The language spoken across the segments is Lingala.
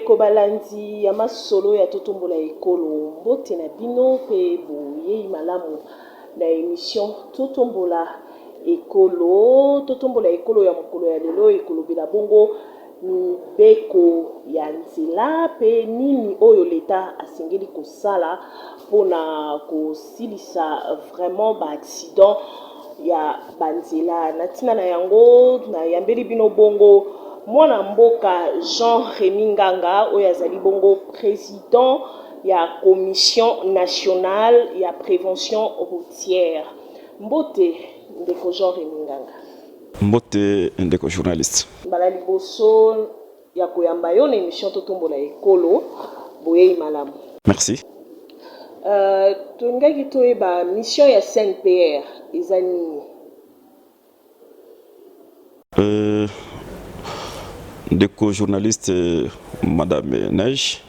bandeko balandi ya masolo ya totombola ekolo mbote na bino pe boye malamu na émission totombola ekolo ya mokolo ya lelo ekolo bila bongo mibeko ya nzela pe nini oyo leta asengeli kosala pona kosilisa vraiment ba accident ya banzela na tina na yango na yambeli bino bongo mwana mboka Jean-Rémy Nganga oyo azali bongo président ya commission nationale ya prévention routière. Mbote ndeko Jean-Rémy Nganga. Mbote ndeko journaliste. Mbala liboso ya koyamba yo na émission totombola ekolo boye malamu. Merci. Tongaki toyeba mission ya CNPR ezani ndeko journaliste Madame Neige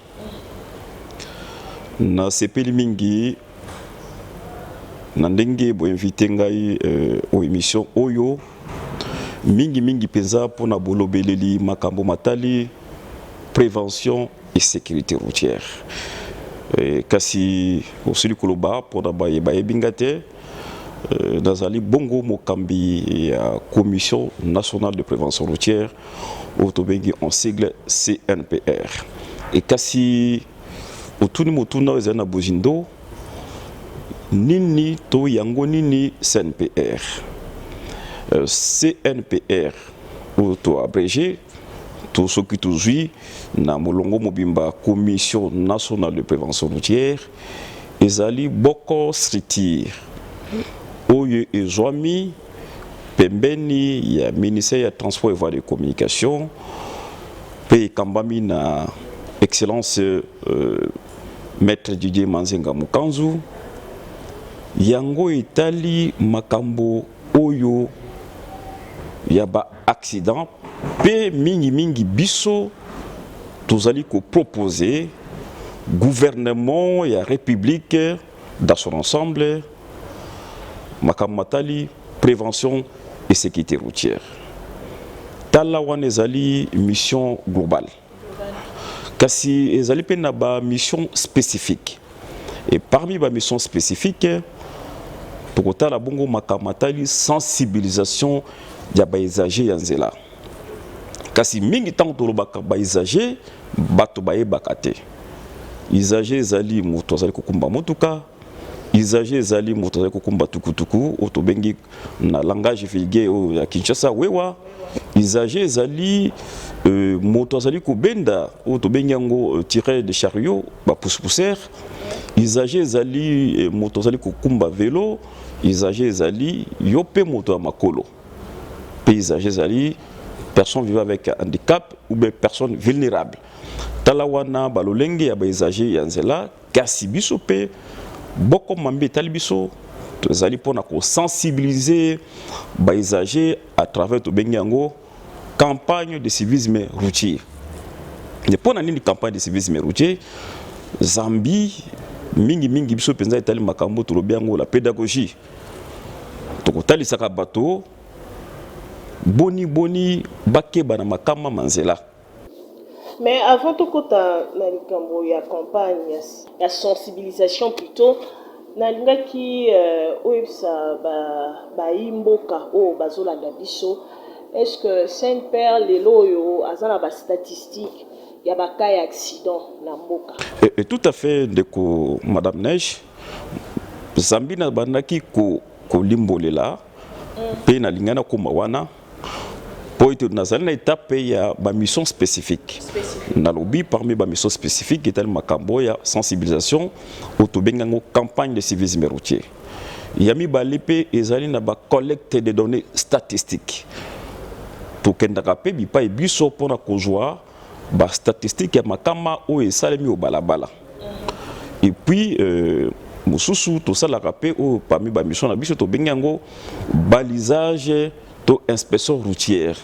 na sepeli mingi na ndenge bo invité ngai au émission oyo mingi penza pona bolobeleli makambo matali prévention et sécurité routière kasi osili koloba pona bayebingate nazali bongo mokambi ya commission nationale de prévention routière autobengi en sigle CNPR et kasi otuni motuna ezana bozindo nini to yango nini CNPR CNPR auto abrégé tout ce qui toujours na molongo mobimba commission nationale de prévention routière ezali boko structure oyo ezwami pembeni ya ministère ya transport et voies de communication pe kambami na excellence maître Didier Manzenga Mukanzu yango etali makambo oyo ya ba accident pe mingi biso tozali ko proposer gouvernement ya république dans son ensemble makamatali prévention et sécurité routière. Tala wana ezali mission globale. Kasi ezali pe na ba mission spécifique. Et parmi ba mission spécifique tokotala bongo makamatali sensibilisation ya ba usager ya nzela. Kasi mingi tango tolobaka ba usager bato bayebaka te. Usager ezali moto azali kokumba motuka usager ezali moto azali kokumba tukutuku otobengi na langage vulgaire ya Kinshasa wewa usager ezali moto azali kobenda otobengi yango tireur de chariot ba pousse-pousseur usager ezali moto azali kokumba vélo usager ezali yo pe moto ya makolo pe usager ezali personne vivant avec handicap ou bien personne vulnérable tala wana balolenge ya ba usager ya nzela kasi biso pe boko mambe tali biso tozali pona ko sensibiliser ba usager à travers to benyango campagne de civisme routier. Ne pona nini campagne de civisme routier Zambi mingi biso penza etali makambo to lobiango la pédagogie to kotali saka bato boni bakeba na makama manzela. Mais avant tout kota na likambo ya campagne ya sensibilisation plutôt nalingaki oyebisa ba imboka o bazolanda biso est-ce que Saint-Père lelo oyo azala ba statistique ya ba cas accident na mboka et tout à fait ndeko Madame Neige Zambi na bandaki ko limbolela pe na lingana ko mawana poito nazali na étape ya ba mission spécifique na lobby parmi ba mission spécifique etal makambo ya sensibilisation autobengango campagne de civisme routier yami balipe ezali na ba collecte de données statistiques to kendaka pe bipa e biso pona kozwa ba statistique ya makama o esalemi o balabala et puis mususu to sala rapé o parmi ba mission na biso to bengango balisage to inspection routière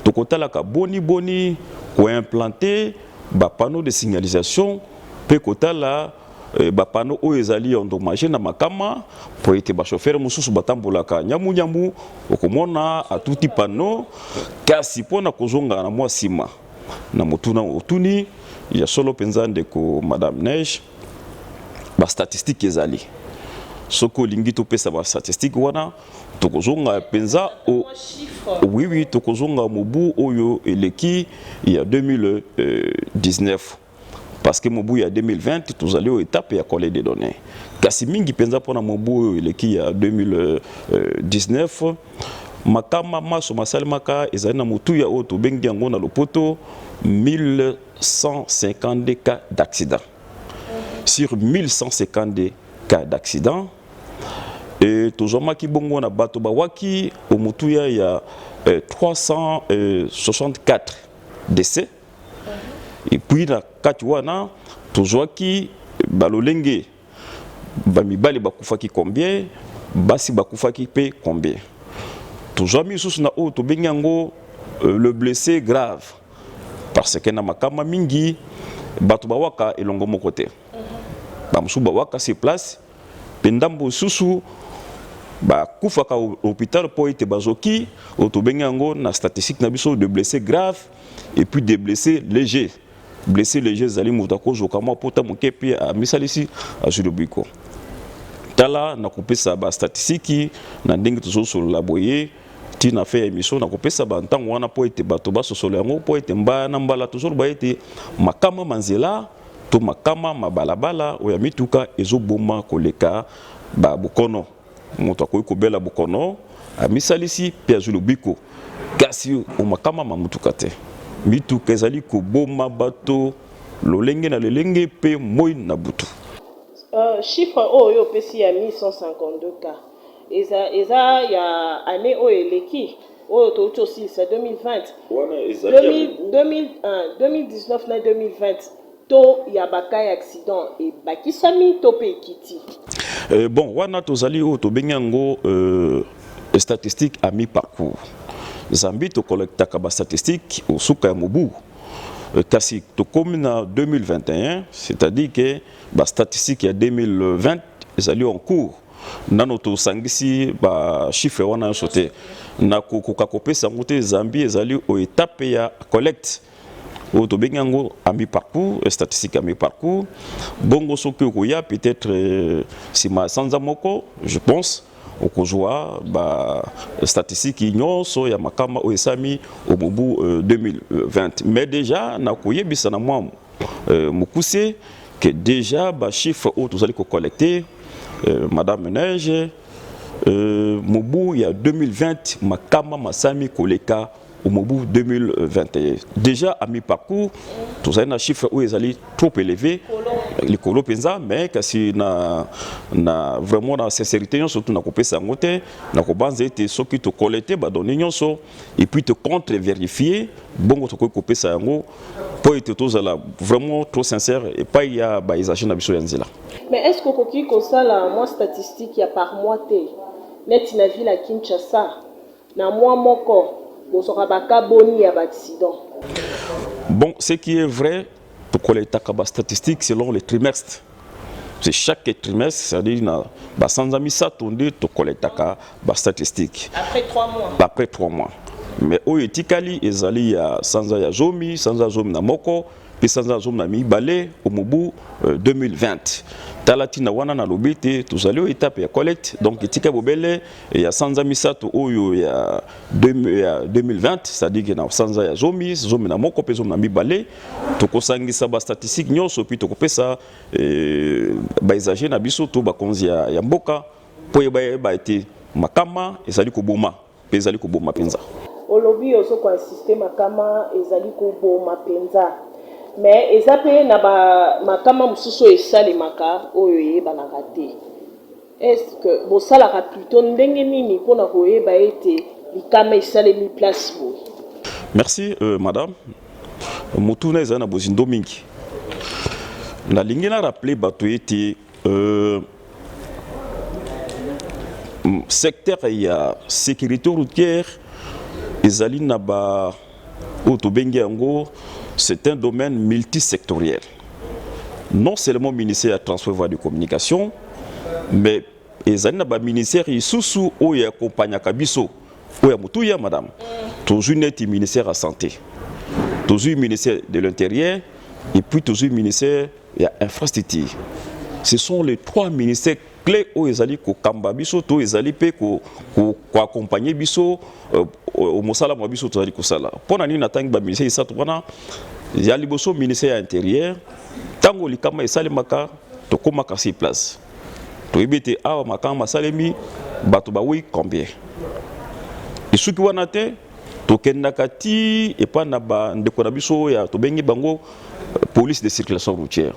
to kotalaka boni ko implanter ba panneau de signalisation pe kotala ba panneau o ezali endommagé na makama po ete ba chauffeur mususu batambolaka nyamu okomona atuti panneau kasi pona kozonga na mwa sima na motuna otuni il y a solo penza ndeko Madame Neige ba statistique ezali soko lingi to pesa ba statistique wana tokozonga penza o oui tokozonga mobu oyo eleki il y a 2019 parce que mobu ya 2020 tozali au étape ya collecte des données kasi mingi penza pona mobu oyo eleki ya 2019 makama maso masali maka ezali na mutu ya oyo tobengi yango na lopoto 1152 cas d'accident. Sur 1152 cas d'accident, et toujours maki bongo na bato bawaki au mutuya il y a 364 décès. Et puis na katuana toujours ki balolenge bamibali bakufaki combien, basi bakufaki pe combien. Toujours mis sous na o to benyango le blessé grave parce que na makama mingi bato bawaka elongo mokote. Bamusu bawaka sur place pendambo susu ba kufaka au hôpital pour être bazoki o to benyango na statistique na biso de blessés graves et puis des blessés légers. Blessés légers zali mutako jokama pota mokepi a misalisi a julobiko. Tala na kopesa ba statistique na ndenge tozo sur la boyer tina fait émission na kopesa ba ntango wana po ete bato baso solo yango po ete mbaya na mbala toujours ba ete makama manzela to makama mabalabala oya mituka ezoboma koleka ba bukono moto akoyi kobela bukono a misalisi pe azulubiko kasi o makama mamutuka te mituka ezali koboma bato lolenge na lelenge pe moi na butu. Chiffre oyo pesi ya 1152 cas. Eza ya année oyo eleki oyo touti aussi c'est 2020. 2019 na 2020 to ya baka accident et bakisami to pe ekiti. Bon wana tozali oyo tobengango statistique à mi-parcours. Zambi to collectaka ba statistique au suka ya mobu. Kasi to comme na 2021, c'est-à-dire que ba statistique ya 2020 ezali en cours. Nano to sangisi ba chiffre wana sote na kokoka kopesa ngote Zambi ezali au étape ya collecte au to bengango à mi-parcours, statistique à mi-parcours. Bongo soki koya peut-être si ma sanza moko, je pense au Kojoa, statistique nyonso ya makama o esami au mobu 2020. Mais déjà na koye bisana moi mukuse que déjà ba chiffre o tozali ko collecter Madame Neige mobu ya 2020 makama masami koleka au mobu 2021. Déjà à mi-parcours tous un chiffre où ils allaient trop élevé les colo penza mais kasi na vraiment na sincérité surtout na kopé sangote na kobanza été ce qui te collecter ba donner nyonso et puis te contre vérifier bongo to kopé sango pour être tous là vraiment trop sincère et pas il y a ba exagérer na biso yanzela. Mais est-ce que koki ko sala moi statistique ya par mois te net na ville à Kinshasa na mois moko bosora baka boni ya accident. Bon, ce qui est vrai pour collecter les statistiques selon les trimestres. C'est chaque trimestre, c'est-à-dire que sans amis ça tourne to collecter les statistiques. Après 3 mois. Après 3 mois. Mais au etikali ezali ya sanza ya zomi, sanza zomi na moko, puis sanza zomi na mibale au mobu 2020. Talatina wana na lobite tozali au étape ya collecte donc etika bobele ya sanza misato oyo ya 2020 c'est-à-dire que na sanza ya zomi na moko pe zomi na mibale tokosangisa ba statistique nyonso puis tokopesa ba exagérer na biso to ba konzi ya mboka po ba ete makama ezali koboma pe ezali koboma penza. Olobi oso ko insister makama ezali koboma penza. Mais ezape na ba makama mususu esali maka oyo yebanaka te. Est-ce que bosalaka plutôt ndenge nini pona koyeba ete likama esalemi place boye? Merci madame. Mutuna eza na bozindo mingi. Na lingi na rappeler bato ete secteur ya sécurité routière ezali na ba oto bengi yango. C'est un domaine multisectoriel. Non seulement le ministère de Transport et de Communication, mais les ministères sous ou y accompagne Kabiso, ou y a madame. Toujours net ministère de la Santé, toujours ministère de l'Intérieur, et puis toujours le ministère de l'infrastructure. Ce sont les trois ministères clés où ils allaient kamba biso, où ils allaient accompagner biso au mosala mo biso tozali kosala. Pona ni natangi ba ministère ça tona ya liboso ministère intérieur tango likama esale maka to komaka sur place. To ibete awa makama salemi bato ba oui combien. Et ce qui wana te to kendaka ti et pas na ba ndeko na biso ya to bengi bango police de circulation routière.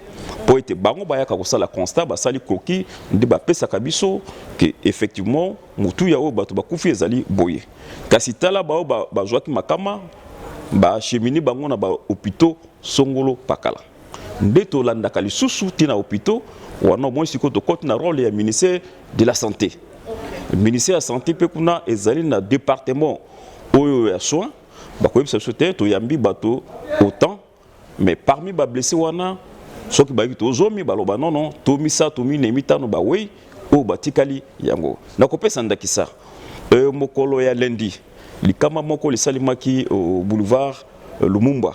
Pour être bango bayaka kosala constat basali koki ndi ba pesa kabiso que effectivement mutu ya o bato bakufi ezali boye. Kasi tala ba ba joaki makama ba chemini bango na ba hôpitaux songolo pakala. Ndeto landaka lisusu tina hôpitaux wana mo siko to côté na rôle ya ministère de la santé. Le ministère de la santé pe kuna ezali na département oyo ya soins ba ko yebisa sote to yambi bato autant. Mais parmi les blessés, ceux qui ont zomi, non, non, tomi sa, tomi nemita, no ba wey, o batikali yango. Na kopé sandakisa. Mokolo ya lundi, likama moko li salimaki au boulevard Lumumba.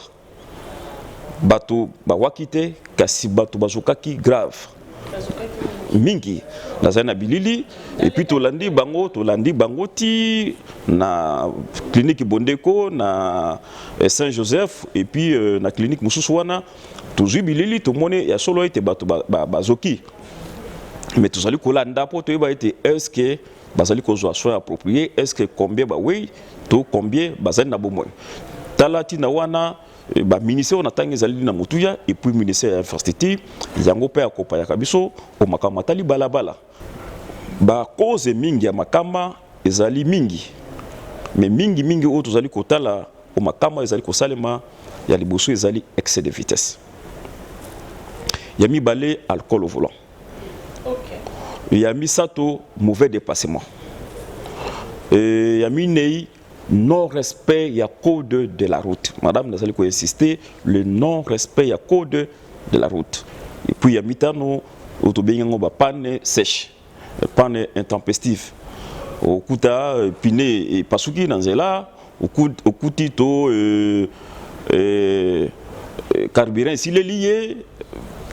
Bato ba wakite, kasi bato bazokaki grave. Mingi nazana bilili et puis tolandi bango ti na clinique Bondeko na Saint-Joseph et puis na clinique Mususwana toujours bilili to mone ya solo ete bato bazoki mais tozali kolanda po to ba ete est-ce que bazali kozwa soin approprié est-ce que combien ba oui to combien bazali na bomoi talati na wana ba ministère on attend ezali na mutuya et puis ministère infrastructure yango pe akopaya kabiso o makama tali balabala ba cause mingi ya makama ezali mingi mais mingi o tozali kotala o makama ezali kosalema ya liboso ezali excès de vitesse ya mibale alcool au volant ya misato mauvais dépassement ya minei non-respect, il y a code de la route. Madame Nazali ko insister, le non-respect, il y a code de la route. Et puis il y a mitano, autobéyango ba panne sèche, panne intempestive. Au kuta piné et pasuki nanzela, au kuti to carburant s'il est lié,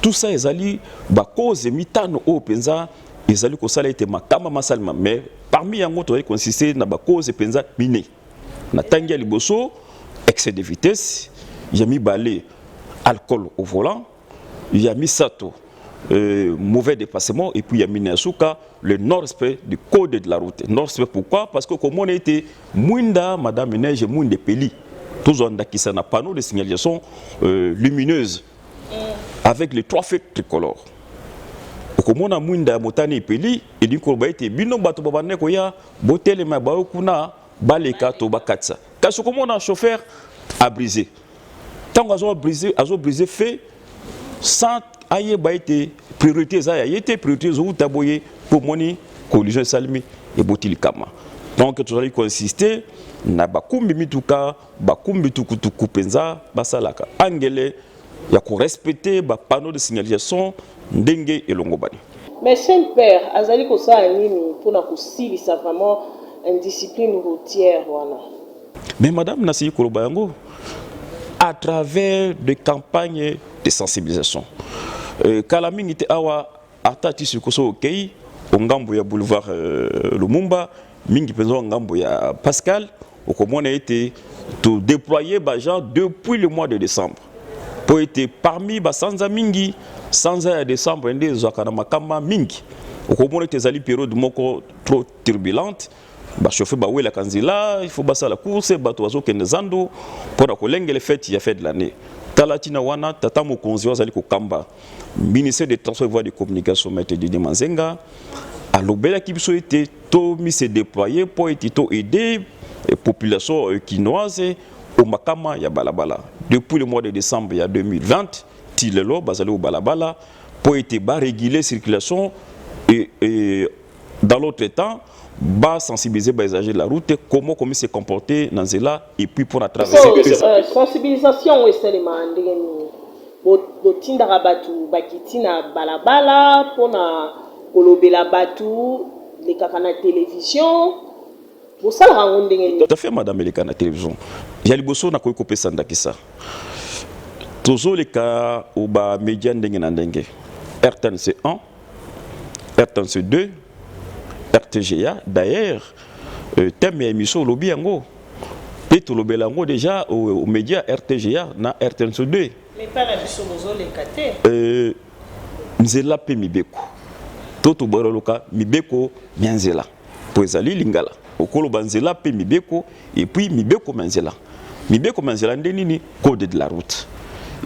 tout ça ezali ba cause mitano au penza, ezali ko sala ete makama masalma, mais parmi yango to consister na ba cause penza miné. Na tangia liboso excès de vitesse, il y a mis balai alcool au volant, il y a mis sato mauvais dépassement et puis il y a mis nasuka le non-respect du code de la route. Non-respect pourquoi? Parce que comme on était muinda madame neige muinde peli, tous on a qui ça na panneau de signalisation lumineuse avec les trois feux tricolores. Comme on a muinda motani peli et du coup ba été bino bato babane ko ya botele ma ba kuna baleka to bakatsa kasi comme on a chauffeur a brisé tant qu'on a brisé fait sans aye ba été priorité ça a été priorité zo taboyer pour moni collision salmi et botili kama donc tu allais consister na bakumbi mituka bakumbi tukutuku penza basalaka angele ya ko respecter ba panneau de signalisation ndenge elongobani. Mais Saint-Père azali ko sa nini pona kosilisa vraiment indiscipline routière voilà. Mais madame Nassi Kolobayango, à travers des campagnes de sensibilisation, Kalamingi te awa atati sukoso okei, ongambo ya boulevard Lumumba, mingi penzo ongambo ya Pascal, okomona été tout déployé bajan depuis le mois de décembre. Pour être parmi basanza mingi, sanza ya décembre ende zakana makama mingi. Okomona été zali période moko trop turbulente. Ba chauffeur ba wela kanzila il faut basa la course bato wazo kende zando pour kolenge les fêtes ya fait de l'année talatina wana tata mokonzi wazali ko kamba ministère des transports et voies de communication maître de Manzenga alobela ki biso été to mi se déployer pour aider les populations quinoises au makama ya balabala depuis le mois de décembre ya 2020 tilelo bazali au balabala pour être ba réguler circulation et dans l'autre temps ba sensibiliser les usagers de la route comment se comporter dans cela et puis pour la traverser sensibilisation est seulement ndengeni botinda rabatu bakitina balabala pona kolobela batu les kakana télévision pour ça rango ndengeni tout à fait madame les kana télévision ya liboso na koyi kopesa ndakisa Toujours les cas où les médias ndenge RTNC 1, RTNC 2, RTGA. D'ailleurs, thème émission lobby yango. Et tout lobby yango déjà aux médias RTGA na RTNC 2. Mais pas la biso bozo les kate. Nzela pe mibeko. Toto boroloka mibeko nyanzela. Poezali lingala. Okolo banzela pe mibeko et puis mibeko manzela. Mibeko manzela ndenini code de la route.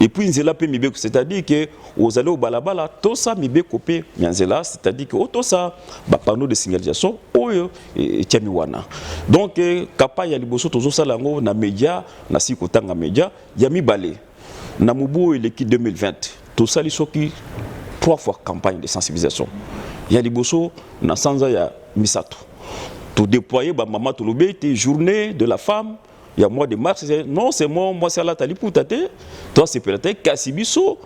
Et puis nzela pe mibeko, c'est-à-dire que aux allées au balabala tout ça mibeko pe nyanzela, c'est-à-dire que tout ça ba panneau de signalisation oyo et tiamiwana. Donc kapa ya liboso tozo salango na média na sikotanga média ya mibale. Na mubu eleki 2020 tout ça lisoki 3 fois campagne de sensibilisation. Ya liboso na sanza ya misato. Tout déployer ba maman to lobé journée de la femme. Il y a mois de mars, non, c'est moi c'est là, tali poutate. Toi, c'est peut-être Kassibiso,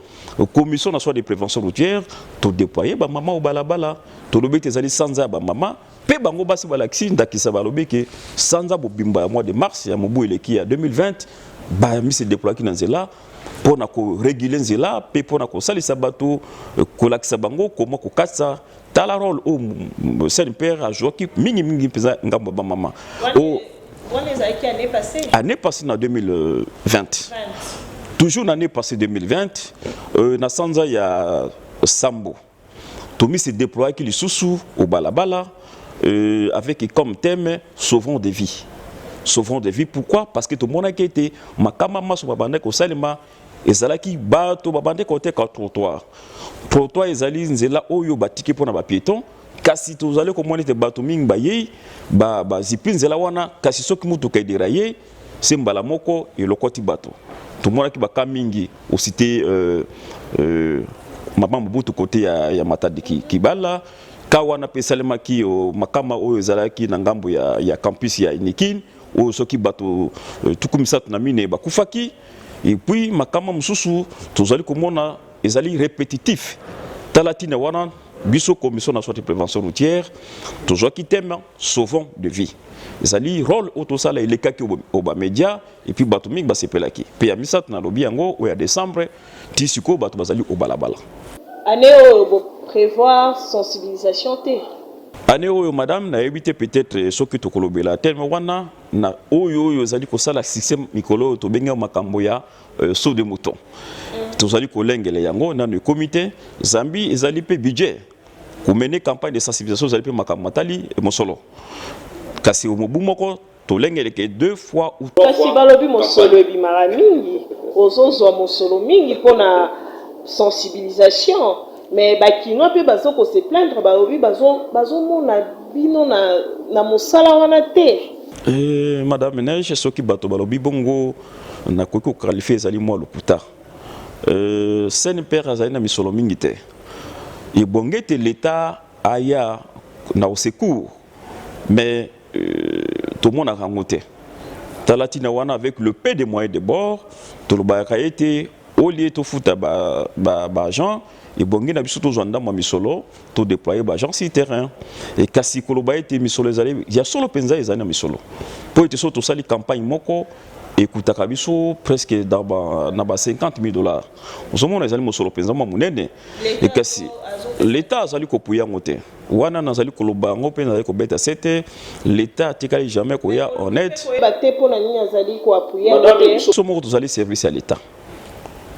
commission nationale de prévention routière, tout déployer, bah maman au balabala, tout le tes allés sans bah maman, pe bango basi balaxine, d'akisa balobé que sans bimba mois de mars, il y a mon bout il est qui à 2020, bah mi se déployer qui dans là, pour na ko réguler zela, pe pour na ko sali sabato, kolakisa bango, comment ko katsa. T'as la rôle au c'est père à jouer qui mingi pesa ngamba ba maman. On les a qui année passée? Année passée en 2020. Toujours l'année passée 2020, na sanza ya Sambo. Tomi s'est déployé qui les sous au balabala avec comme thème sauvons des vies. Sauvons des vies. Pourquoi? Parce que tout le monde a été makama maso babande ko salima ezalaki bato babande côté ka trottoir. Trottoir ezali nzela oyo batiki pona ba piéton. Kasi tozale komona te bato mingi baye ba zipinzela wana kasi soki mutu ka derailler c'est mbala moko et lokoti bato tout mona ki baka mingi au cité mama Mobutu côté ya Matadi Kibala ka wana pesalema ki makama oyo ezalaki na ngambo ya campus ya Inikin o soki bato tukumisatu na mine bakufaki et puis makama mususu tozali komona ezali répétitif talatina wana biso commission nationale de prévention routière toujours qui thème sauvons de vie ezali rôle auto sala il est kaki au bas média et puis bato mingi basepelaki pe ya misat na lobi yango o ya décembre tisiko bato bazali au balabala année au prévoir sensibilisation té année oyo madame na éviter peut-être soki to kolobela tellement wana na oyo ezali ko sala système mikolo to benga makambo ya saut de mouton. Tozali kolengele yango na le comité Zambi ezali pe budget pour mener campagne de sensibilisation ezali pe makamatali et mosolo kasi omobu moko tolengele ke 2 fois ou 3 fois kasi balobi mosolo ebimara mingi ozozwa mosolo mingi pona sensibilisation mais bakino pe bazo ko se plaindre balobi bazo mona bino na mosala wana te madame Neige soki bato balobi bongo na koko qualifier ezali moi lokuta sen père azali na misolo mingi te et bongete l'état aya na au secours mais tout le monde a rangoté talatina wana avec le peu de moyens de bord tout le ba été au lieu to futa ba agent et bongi na biso to zonda ma misolo to déployer ba agent sur terrain et kasi koloba été misolo ezali ya solo penza ezali na misolo po ete so to sali campagne moko écoute kabiso presque dans ba $50,000 osomona ezali mosolo penza ma munene et kasi l'état azali kopuya ngote wana nazali koloba ngo pe nazali kobeta sete l'état tikali jamais koya honnête baté pona nini azali ko appuyer ngote somo tozali service à l'état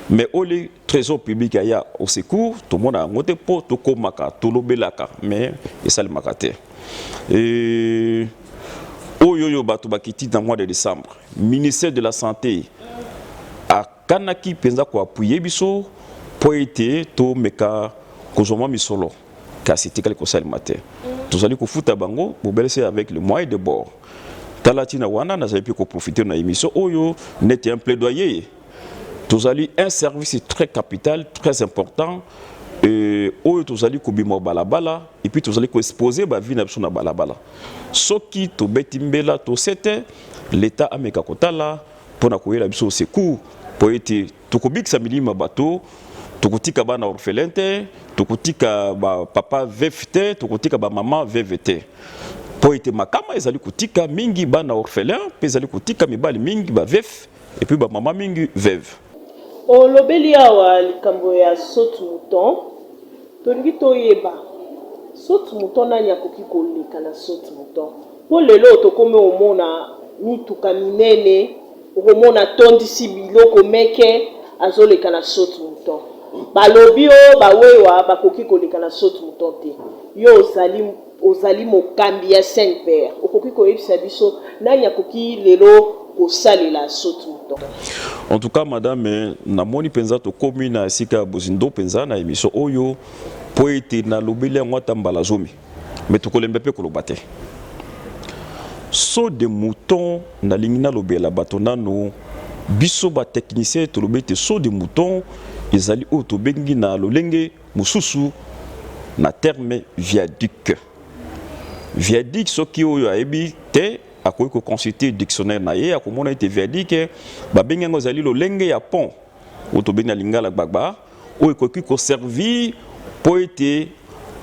mais au trésor public aya au secours tout le monde a ngote po to komaka to lobelaka mais esali makate et oyo bato bakiti dans mois de décembre ministère de la santé a kanaki penza ko appuyer biso po été to meka kozoma misolo kasi tikali ko sali matin tozali ko futa bango bobelese avec le moyen de bord talatina wana nazali pi ko profiter na émission oyo n'était un plaidoyer tozali un service très capital très important oyo tozali ko bima balabala et puis tozali ko exposer ba vie na biso na balabala soki to betimbela to sete l'état ameka kotala pona koyela biso secours po ete to kobikisa milima bato tokotika bana orphelin te tokotika ba papa veuf te tokotika ba maman veuve te po ete makama ezali kotika mingi bana orphelin pe ezali kotika mibali mingi ba veuf et puis ba maman mingi veuve olobeli awa likambo ya saute mouton tolingi toyeba saute mouton nani akoki koleka na saute mouton mpo lelo tokomi omona mituka minene okomona tondisi biloko meke azoleka na saute mouton balobi oyo bawewa bakoki koleka na saute mouton te yo ozali mokambi ya Saint Père okoki koyebisa biso nani akoki lelo kosalela saute mouton. En tout cas, madame, na moni penza to komi na sika bozindo penza na émission oyo po ete na lobele ngwata mbala zomi. Mais to kolembe pe koloba te. Saut de mouton na lingina lobela batona no biso ba technicien to lobete saut de mouton ezali o to bengi na lolenge mususu na terme viaduc. Viaduc soki oyo ayebi te akoki ko consulter dictionnaire na ye akomona ete viaduc ba bengi ngo zali lolenge ya pont o to bengi na lingala gbagba o ekoki ko servir po ete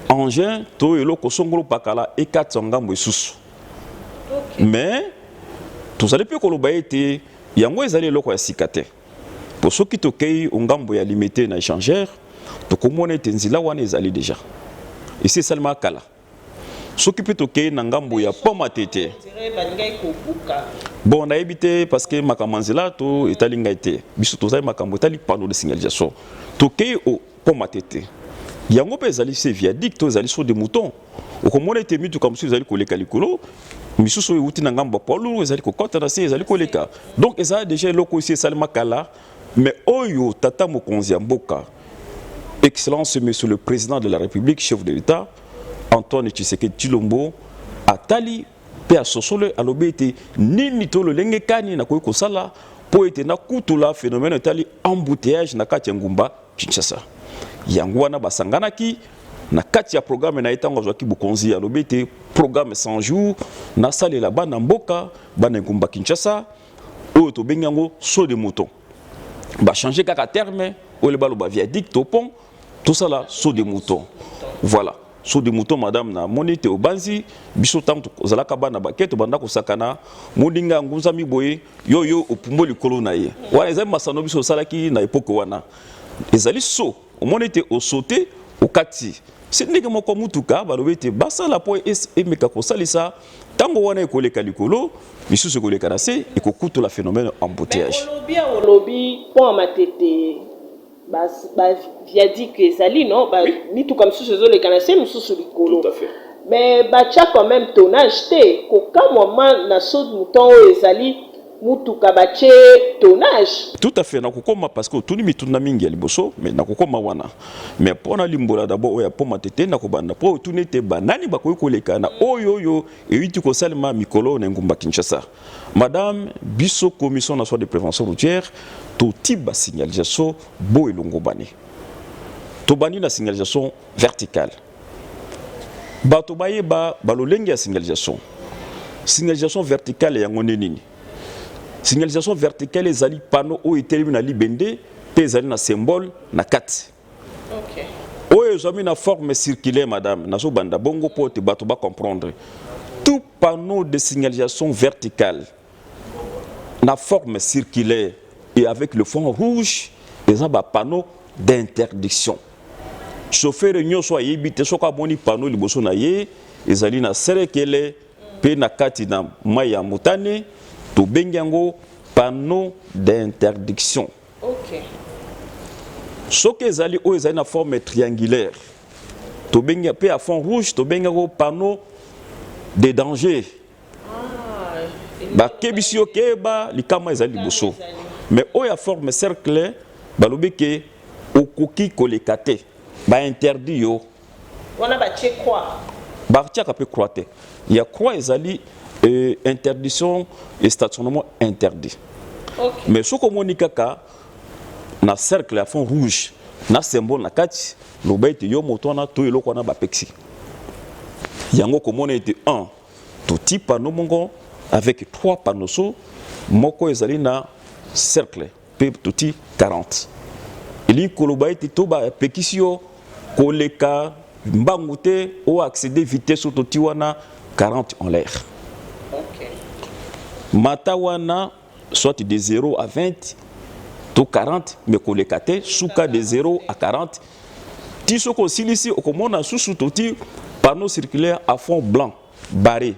engin to eloko songolo pakala e katsa ngambo esusu. Mais tous allez peu koloba ete yango ezali eloko ya sika te po soki tokei ngambo ya limité na échangeur tokomona ete nzila wana ezali déjà et c'est seulement kala soki pe tokei na ngambo ya poma tete bon na ebité parce que makambo nzela to etalinga ete biso tozali makambo etali panneau de signalisation tokei o poma tete yango pe ezali se viaduc to ezali so de mouton okomona ete mituka mosusu ezali koleka likolo misusu oyo euti na ngambo polo ezali kokota na se ezali koleka donc ezali déjà eloko esi esalema kala mais oyo tata mokonzi ya mboka excellence monsieur le président de la république chef de l'état Antoine Tshisekedi Tshilombo atali pe asosole alobi ete nini to lolenge kani na koyi kosala po ete na kutula phénomène etali embouteillage na kati ya ngumba Kinshasa yango wana basanganaki na kati ya programme na etango zwaki bokonzi alobi ete programme 100 jours na salela bana mboka bana ngumba Kinshasa oyo to bengi yango saut de mouton ba changer kaka terme o le baloba viaduc to pont tout ça là saut de mouton voilà saut de mouton madame na monite obanzi biso tanto ozalaka bana baketo banda kosakana modinga ngunza miboye yo opumbo likolo na ye wana ezali masano biso salaki na époque wana ezali so omonite osote okati sindike moko mutuka balobete basala po emeka kosalisa tango wana ekoleka likolo misusu ekoleka na se ekokutu la phénomène embouteillage olobi po matete ba viaduc ezali non ba mituka misusu ezoleka na se misusu likolo tout à fait mais bacha quand même tonnage te kokamwa na saut de mouton ezali mutuka bache tonnage tout à fait nakokoma parce que tuni mituna mingi ya liboso mais nakokoma wana mais pona limbola d'abord oya poma tete nakobanda po tuni te banani bakoyi koleka na oyo euti ko salma mikolo na ngumba Kinshasa madame biso commission nationale de prévention routière to tiba signalisation bo elongo bani to bani na signalisation verticale bato bayeba balolenge ya signalisation verticale yango nini. Signalisation verticale ezali panneau o etelemi na libende pe ezali na symbole na kati. OK. Oyo ezami na forme circulaire madame nazo banda bongo po te bato ba comprendre. Tout panneau de signalisation verticale na forme circulaire et avec le fond rouge ezali ba panneau d'interdiction. Chauffeur nyonso ayebite soka boni panneau liboso na ye ezali na serekele pe na kati na maya mutane to bengango panneau d'interdiction. OK. Soki ezali o ezali na forme triangulaire. To benga pe à fond rouge to bengango panneau de danger. Ba kebisio keba likama ezali liboso. Mais o ya forme cercle balobi ke okoki kolekate ba interdit yo. Wana ba che croix. Ba tiaka pe croix te. Ya croix ezali interdiction et stationnement interdit. Okay. Mais ce que moni kaka na cercle à fond rouge na symbole na kati lobete yo moto na to eloko na ba pexi. Yango komona était 1 tout type panneau mongo avec 3 panneaux so moko ezali na cercle pe tout 40. Ili koloba était to ba pexio koleka mbangute o accéder vitesse au totiwana 40 en l'air. OK. Matawana soit de 0 à 20 to 40 mais koleka te suka de 0 à 40 ti soko osilisi okomona susu toti panneau circulaire à fond blanc barré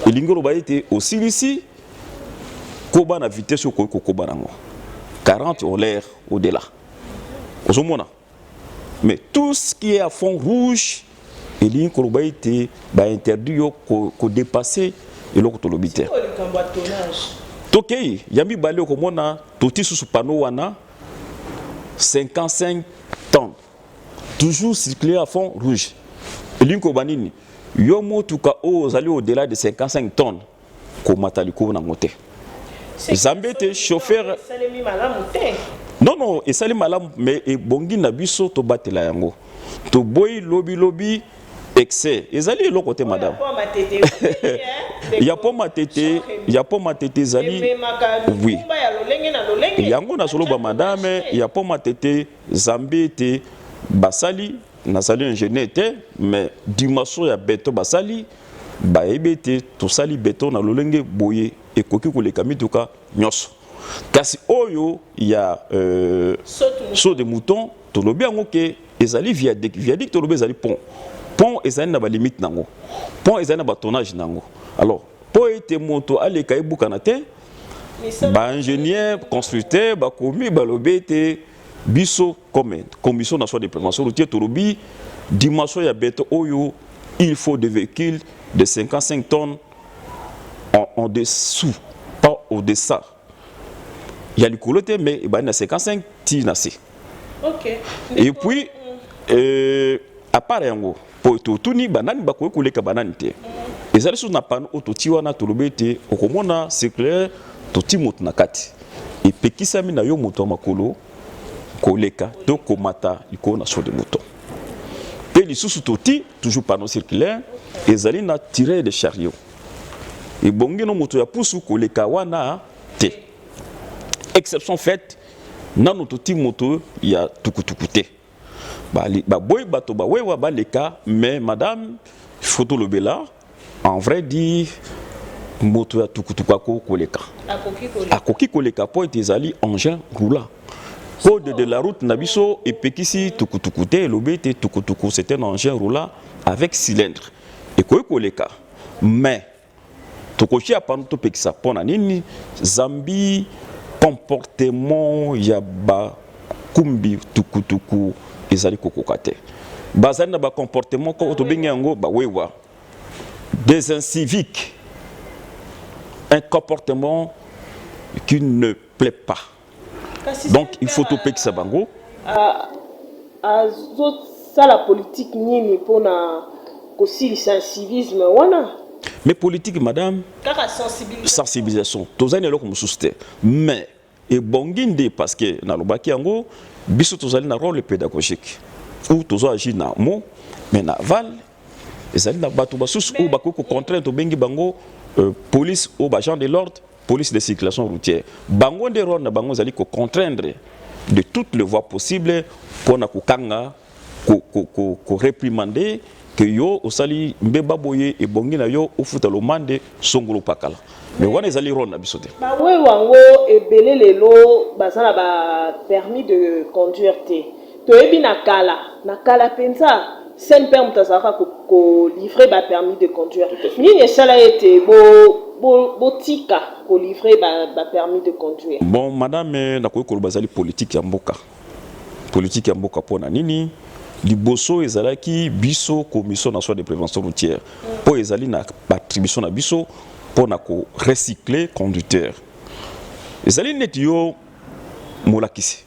elingi oloba ete osilisi koba na vitesse okoki kokoba nango 40 en l'air au-delà ozomona mais tout ce qui est à fond rouge elingi koloba ete bainterdit yo kodépasser eloko tolobi te tokei ya mibale okomona toti susu panneau wana 55 tonnes toujours circuler à fond rouge elingi koloba nini yo motuka oyo ozali au-delà de 55 tonnes komata likolo nango te zambe te chauffeur non esali malamu mais ebongi na biso tobatela yango toboyi lobi excès ezali eloko te madame ya po matete ezali oui yango na soloba madame ya po matete zambe te basali nazali ingénieur te mais dimension ya beton basali bayebi te tosali beton na lolenge boye ekoki koleka mituka nyonso kasi oyo ya saut de mouton tolobi yango ke ezali viaduc tolobi ezali pont ezali na balimite nango pont ezali na batonnage nango alors po ete moto aleka ebukana te baingénieur constructeur bakomi balobi ete biso comme commission nationale de prévention routière tolobi dimension ya beton oyo il faut des véhicules de 55 tonnes en dessous pas au-dessus il y a le coloté mais il y a 55 tina c'est ok et puis à part yango pour tout ni banane bakoki koleka banane te ezali sur na panneau ototi wana tolobi te okomona c'est clair toti moto na kati epekisami na yo moto makolo koleka to komata likolo na saut de mouton pe lisusu toti toujours panneau circulaire ezali na tireur de chariot ebongi no moto ya pusu koleka wana te exception faite nano toti moto ya tukutuku te boy bato bawewa baleka mais madame photo lobela en vrai dit moto ya tukutuku ako koleka akoki koleka po ete ezali engin roulant code de la route na biso epekisi tukutuku te lobi te tukutuku c'est un engin roulant avec cylindre ekoki koleka mais tokoki apano topekisa mpona nini zambi comportement ya bakumbi tukutuku ezali kokoka te bazali na bacomportement ko tobengi yango bawewa des inciviques un comportement qui ne plaît pas donc il faut topekisa bango azosala politique nini mpona kosilisa civisme wana mais politique madame sensibilisation tozali eloko mosusu te mais ebongi nde parce que nalobaki yango biso tozali na rôle pédagogique ou tozo agir na mo mais na aval ezali na bato basusu oyo bakoki kocontraindre tobengi bango police ou agent de l'ordre police de circulation routière bango nde rôle na bango ezali kocontraindre de toutes les voies possibles mpona kokanga koréprimander que yo osali mbeba boye ebongi na yo ofuta lomande songolo pakala mais wana ezali rôle na biso te bawe wango ebele lelo bazala ba permis de conduire te toyebi na kala penza sen père mutazaka ko livrer ba permis de conduire nini esala ete botika ko livrer ba permis de conduire bon madame nakoki koloba bazali politique ya mboka pona nini liboso ezalaki biso commission nationale de prévention routière po ezali na attribution na biso pona ko recycler conducteur ezali neti yo molakisi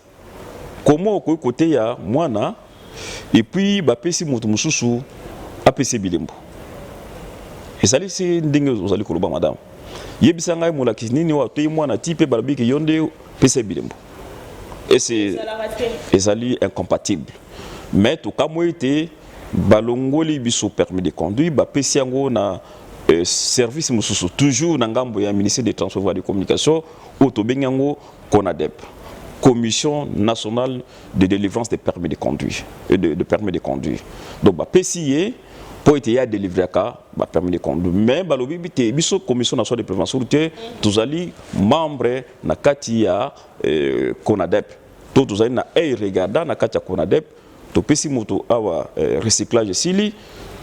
comment okoki kote ya mwana et puis bapesi moto mosusu apesi bilembo ezali si ndenge ozali koloba madame yebisa ngai molakisi nini wa toyi mwana ti pe balobiki yo nde pesi bilembo et c'est ezali incompatible mais tout cas moi été balongoli biso permis de conduire bapesi yango na service mosusu toujours na ngambo ya ministère des transports et des communications ou tobengi yango CONADEP commission nationale de délivrance des permis de conduire et de permis de conduire donc bapesi ye pour être délivré à permis de conduire. Mais balobi bité biso commission nationale de prévention routière tous ali membre na kati ya CONADEP. Tous ali na regarda na kati ya CONADEP to pesi moto awa recyclage sili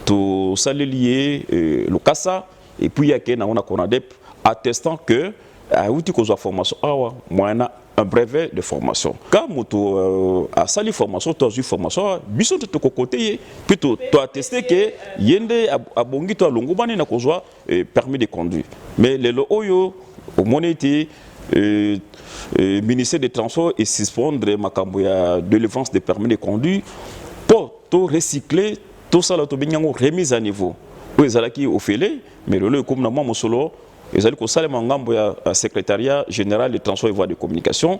to sali lié le CASA et puis ya ke na on a CONADEP attestant que a outil ko formation awa moyena un brevet de formation. Quand moto a sali formation, tu as eu formation, biso te côté plutôt tu as testé que yende abongi to longobani na kozwa permis de conduire. Mais le oyo au monité ministère des Transports et suspendre makambo ya de délivrance de permis de conduire pour to recycler tout ça là to benyango remise à niveau. Ou ezalaki ofele mais le comme na moi solo ils allaient conseiller mangambo ya secrétariat général des transports et voies de communication.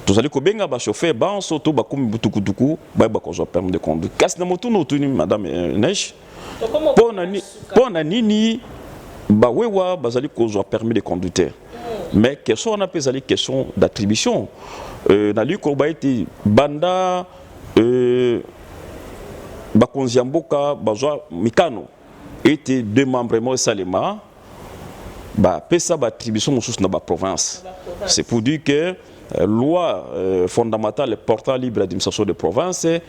Tous allez kobenga ba chauffeur ba en soto ba komi butukutuku ba ba ko permis de conduire. Kas na moto no tuni madame Neige. Pona nini ba wewa bazali ko permis de conduire. Mais question on appelle les questions d'attribution. Na lui ko ba été banda ba konziamboka bazwa mikano était deux membres mo salema. Bah, pesa ba attribution dans la province. C'est pour dire que la loi fondamentale portant libre administration de province et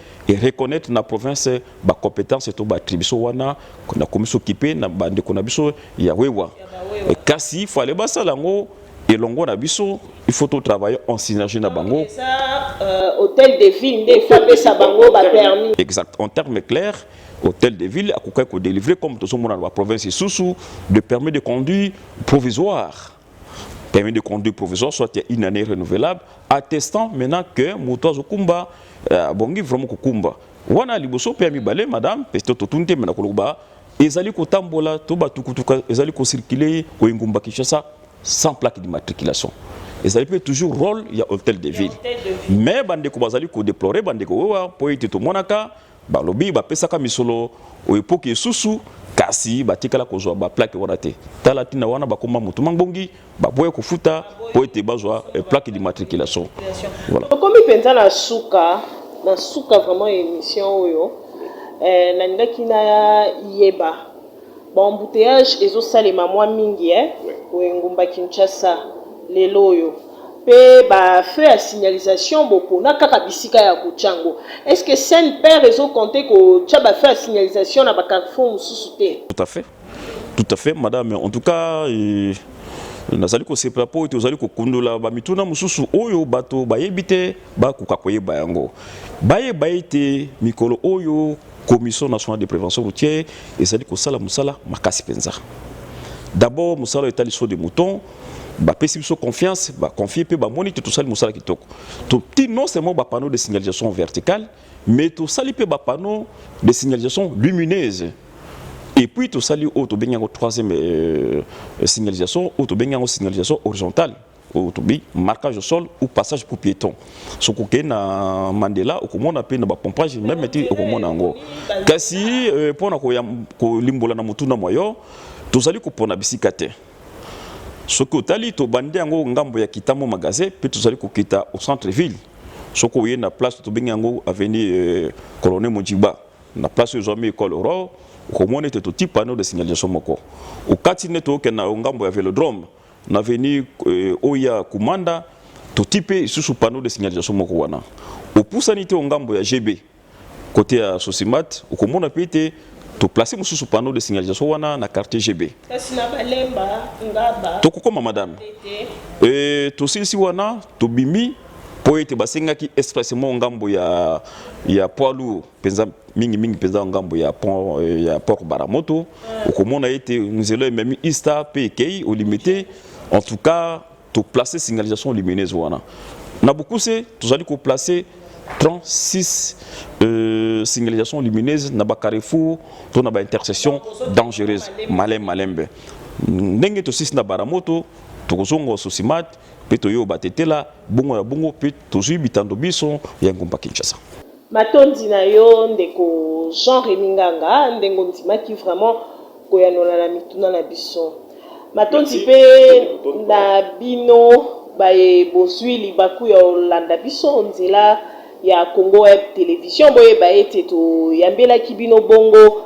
reconnaître la province ba compétence et ba attribution wana na commission occupée na bande kona biso ya wewa. Et kasi faut aller basa lango et longo na biso il faut tout travailler en synergie na bango. Ça hôtel de ville des fois pesa bango ba permis. Exact, en termes clairs. Hôtel de ville a délivré comme tout le monde dans la province et sous de permis de conduire provisoire. Permis de conduire provisoire, soit une année renouvelable, attestant maintenant que Moutoa Zokumba, Bongi vraiment Kukumba. Wana liboso permis balé, madame, pesto totunte mena koloba, ezali ko tambola, toba tukutuka, ezali ko circuler, ko ingumba Kinshasa, sans plaque d'immatriculation. Ezali peut toujours rôle, il y a hôtel de ville. Mais bande ko bazali ko déplorer, bande ko wewa, po ite to monaka, balobi ba pesaka misolo o epoke susu kasi batikala kozwa ba plaque wana te tala tina wana bakoma mutu mangbongi ba boye kofuta po ete bazwa plaque d'immatriculation. Voilà. Comme penza na suka vraiment émission oyo na ndaki na yeba ba embouteillage ezo salema mwa mingi o ngumba Kinshasa lelo oyo. Pe ba feu à signalisation boko na kaka bisika ya kuchango. Est-ce que sen père réseau compter ko tcha ba feu à signalisation na ba carrefour mususuté? Tout à fait madame, en tout cas nazali ko sepla po ete ozali ko kundola ba mituna mususu oyo bato ba yebite ba ko kakoyeba yango. Ba ete mikolo oyo commission nationale de prévention routière ezali ko sala musala makasi penza. D'abord musala etaliso de moutons. Bah pesi biso confiance bah confier pe bah monitor tout ça musala kitoko to ti non seulement bah panneau de signalisation verticale mais tout ça li pe bah panneau de signalisation lumineuse et puis tout ça li auto benyango troisième signalisation auto benyango signalisation horizontale auto bi marquage au sol ou passage pour piéton so ko ke na Mandela o ko mona pe na ba pompage même ti o ko mona ngo kasi pona ko limbola na mutuna moyo tout ça li ko pona bisikate. Ce que tali to bande yango ngambo ya kitamo magasin pe tozali ko kita au centre ville soko ye na place to bengango avenue colonel Mojiba na place yo zomi école oro ko mona te to type panneau de signalisation moko au katine to ke na ngambo ya velodrome na avenue oya Kumanda to type sous panneau de signalisation moko wana au pousanité ngambo ya GB côté ya Sosimat ko mona pete to placer mususu panneau de signalisation wana na quartier GB. Kasi na balemba ngaba. To kokoma madame. To silisi wana to bimi po ete basengaki expressément ngambo ya poids lourd penza mingi penza ngambo ya pont ya port Baramoto. Okomona ete nzelo même Ista PK au limité en tout cas to placer signalisation lumineuse wana. Na beaucoup c'est tous allez ko placer 36 signalisation lumineuse na ba carrefour to na ba intersection dangereuse malembe ndenge to sis na Baramoto to kozongo Sosimat pe to yo batetela bongo ya bongo pe to zui bitando biso ya ngomba Kinshasa matondi na yo ndeko Jean Reminganga ndengo ndimaki vraiment koyanola na mituna na biso matondi pe na bino baye bozwi libaku ya Olanda biso nzela ya Congo Web Télévision boye ba ete to yambela kibino bongo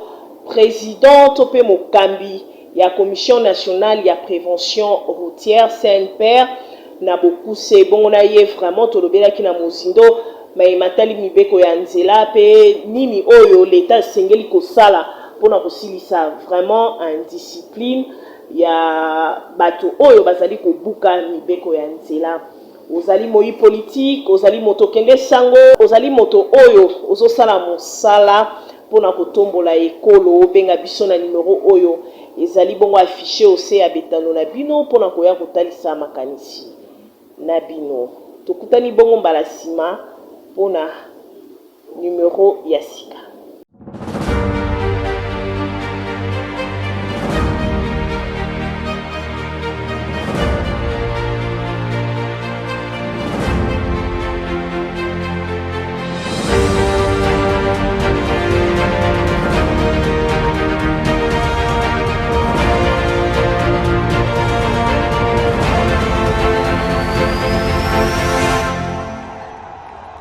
président topé mokambi ya commission nationale ya prévention routière CNPR na beaucoup c'est bon na ye vraiment tolobela ki na mozindo mais matali mibeko ya nzela pe nini oyo l'état sengeli kosala pona kosilisa vraiment en discipline ya bato oyo bazali kobuka mibeko ya nzela. Ozali moi politique, ozali moto kende sango, ozali moto oyo ozosala mosala pona kotombola ekolo benga biso na numéro oyo ezali bongo affiché ose ya betano na bino pona koya kotalisa makanisi na bino. Tokutani bongo mbala sima pona numéro ya sika.